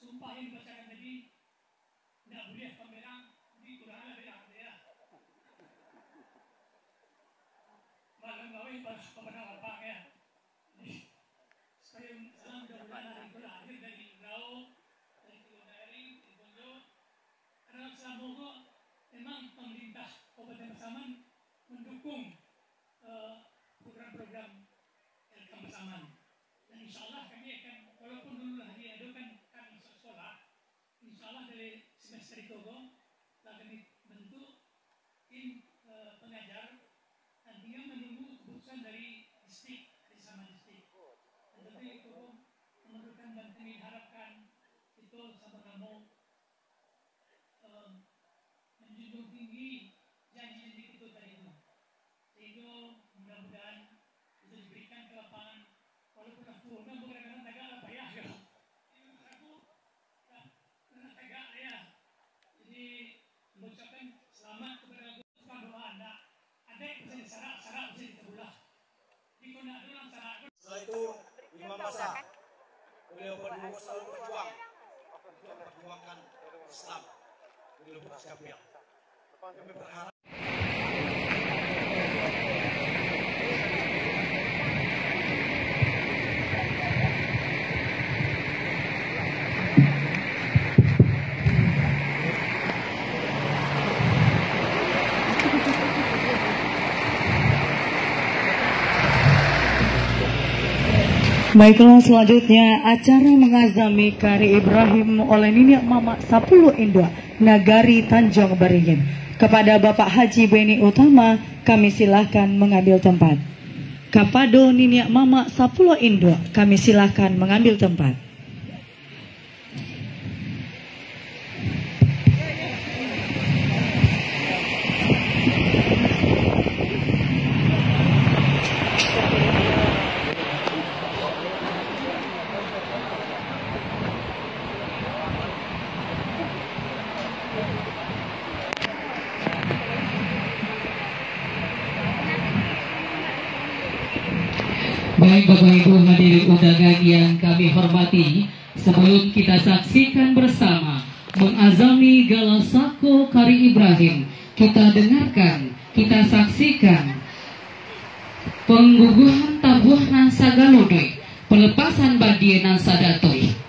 Sumpah yang dibacakan tadi nggak boleh pameran di kurang beda ya. Malam kawin pas pemenang apa ya. Saya salam mudah-mudahan hari itu lahir dari Rao, dari Kilodari, dari Bonjo. Karena semoga memang pemerintah Kabupaten Pasaman mendukung program-program LKM Pasaman. Dan insya Allah kami akan, walaupun dulu lah diadukan sekolah, insya Allah dari semester itu akan dibentuk tim pengajar dan tinggal menunggu keputusan dari distrik, dari sama distrik. Dan tentu itu memerlukan dan kami harapkan itu sama kamu menjunjung tinggi janji-janji itu tadi itu, sehingga mudah-mudahan itu diberikan ke lapangan walaupun aku bukan tegak apa ya. Jadi mengucapkan selamat kepada Tuhan doa Anda. Ada yang bisa disarak bisa ditebulah. Dikonak dalam sarak. Setelah itu Imam Masa beliau berdua selalu berjuang untuk memperjuangkan Islam. Beliau bersikap yang kami berharap. Baiklah, selanjutnya acara mengazami Kari Ibrahim oleh Nini Mama 10 Indua Nagari Tanjung Beringin. Kepada Bapak Haji Beni Utama, kami silahkan mengambil tempat. Kapado Nini Mama 10 Indua, kami silahkan mengambil tempat. Baik Bapak Ibu hadirin undangan yang kami hormati, sebelum kita saksikan bersama mengazami Gala Sako Kari Ibrahim, kita dengarkan, kita saksikan pengguguhan tabuh Nansa Galodoi, pelepasan badie Nansa Datoi.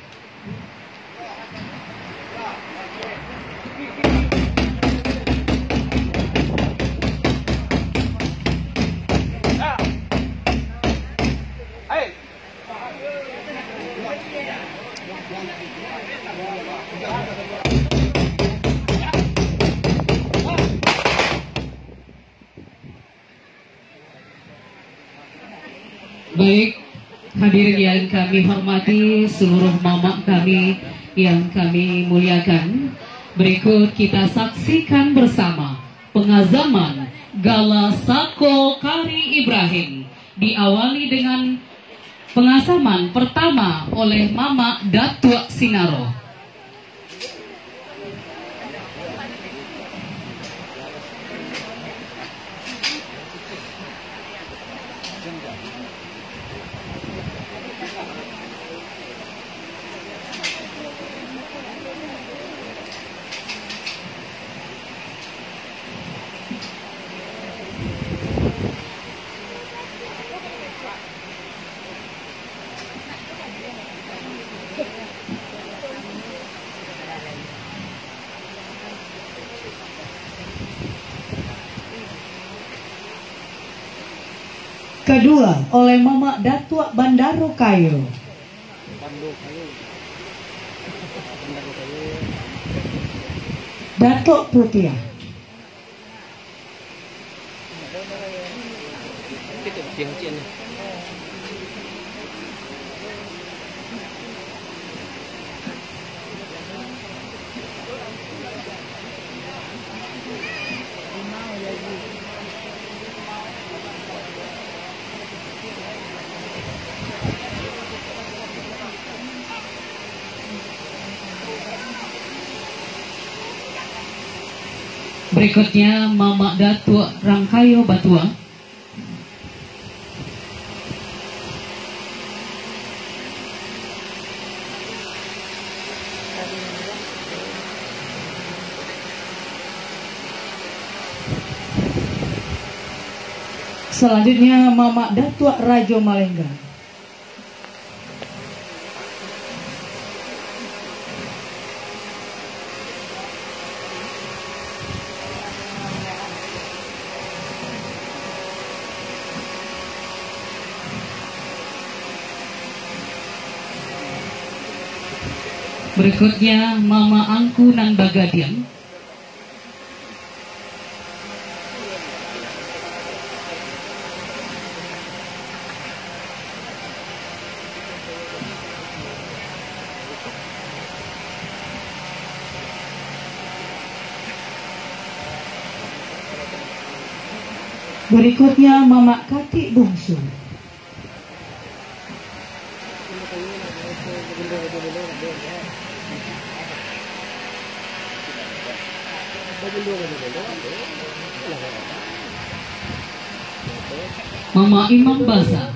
Baik, hadirin yang kami hormati, seluruh mama kami yang kami muliakan, berikut kita saksikan bersama pengazaman Gala Sako Kari Ibrahim. Diawali dengan pengazaman pertama oleh Mama Datuk Sinaro. Kedua oleh Mama Datuk Bandaro Kayu. Datuk Putih. Berikutnya Mama Datuk Rangkayo Batua. Selanjutnya Mama Datuk Rajo Malengga. Berikutnya Mama Angku Nan Bagadian. Berikutnya Mama Kati Bungsu. Mama Imam Basa.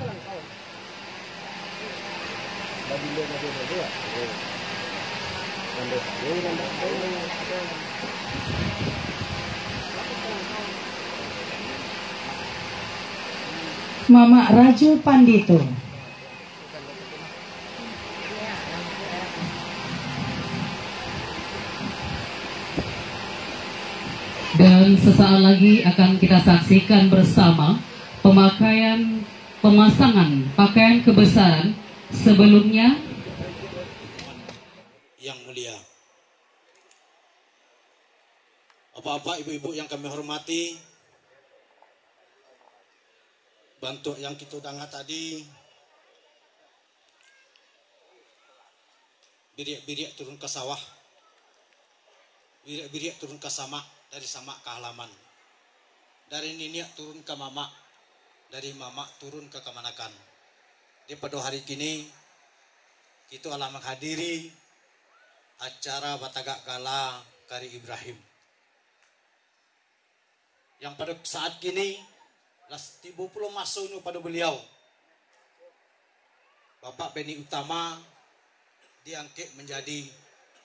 Mama Rajo Pandito. Dan sesaat lagi akan kita saksikan bersama pemasangan pakaian kebesaran. Sebelumnya, yang mulia, Bapak-bapak, ibu-ibu yang kami hormati, bantu yang kita dengar tadi, biriak-biriak turun ke sawah, biriak-biriak turun ke samak, dari samak ke halaman, dari niniak turun ke mamak, dari mamak turun ke kemanakan. Di pada hari kini kita alam menghadiri acara Batagak Gala Kari Ibrahim, yang pada saat kini tiba puluh masuknya pada beliau Bapak Beni Utama diangkat menjadi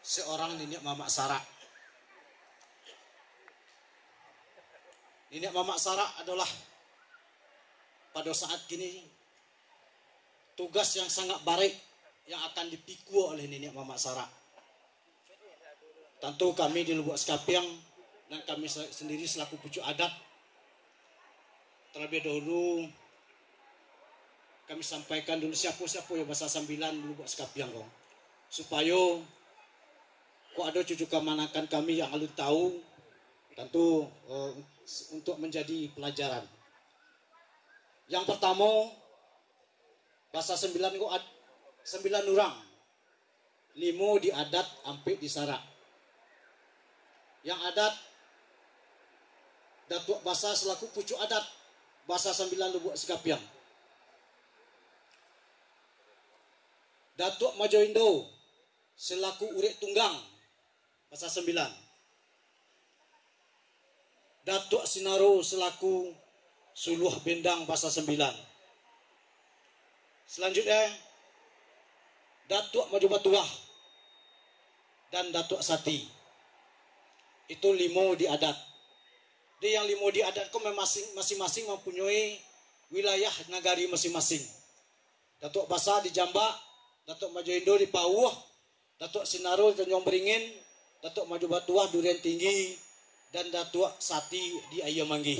seorang nenek Mamak Sarak. Nenek Mamak Sarak adalah pada saat kini tugas yang sangat baik yang akan dipikul oleh Nenek Mamak Sarak. Tentu kami di Lubuk Sekapiang dan kami sendiri selaku pucuk adat, terlebih dahulu kami sampaikan dulu siapa-siapa yang bahasa sambilan dulu buat Sekapiang kong, supaya kok ada cucu kemanakan kami yang alun tahu, tentu untuk menjadi pelajaran. Yang pertama, bahasa sembilan kok 9 orang, 5 di adat, 4 di sarak. Yang adat Datuk Basa selaku pucuk adat bahasa 9 Lubuk Sekapiang. Datuk Majoindo selaku Urek Tunggang bahasa 9. Datuk Sinaro selaku Suluh Bendang bahasa 9. Selanjutnya Datuk Maju Batuah dan Datuk Sati. Itu limo di adat. Di yang limo di adat kau masing-masing mempunyai wilayah nagari masing-masing. Datuk Basa di Jambak, Datuk Maju Indo di Pauh, Datuk Sinaro di Tanjung Beringin, Datuk Maju Batuah Durian Tinggi, dan Datuk Sati di Ayam Manggi.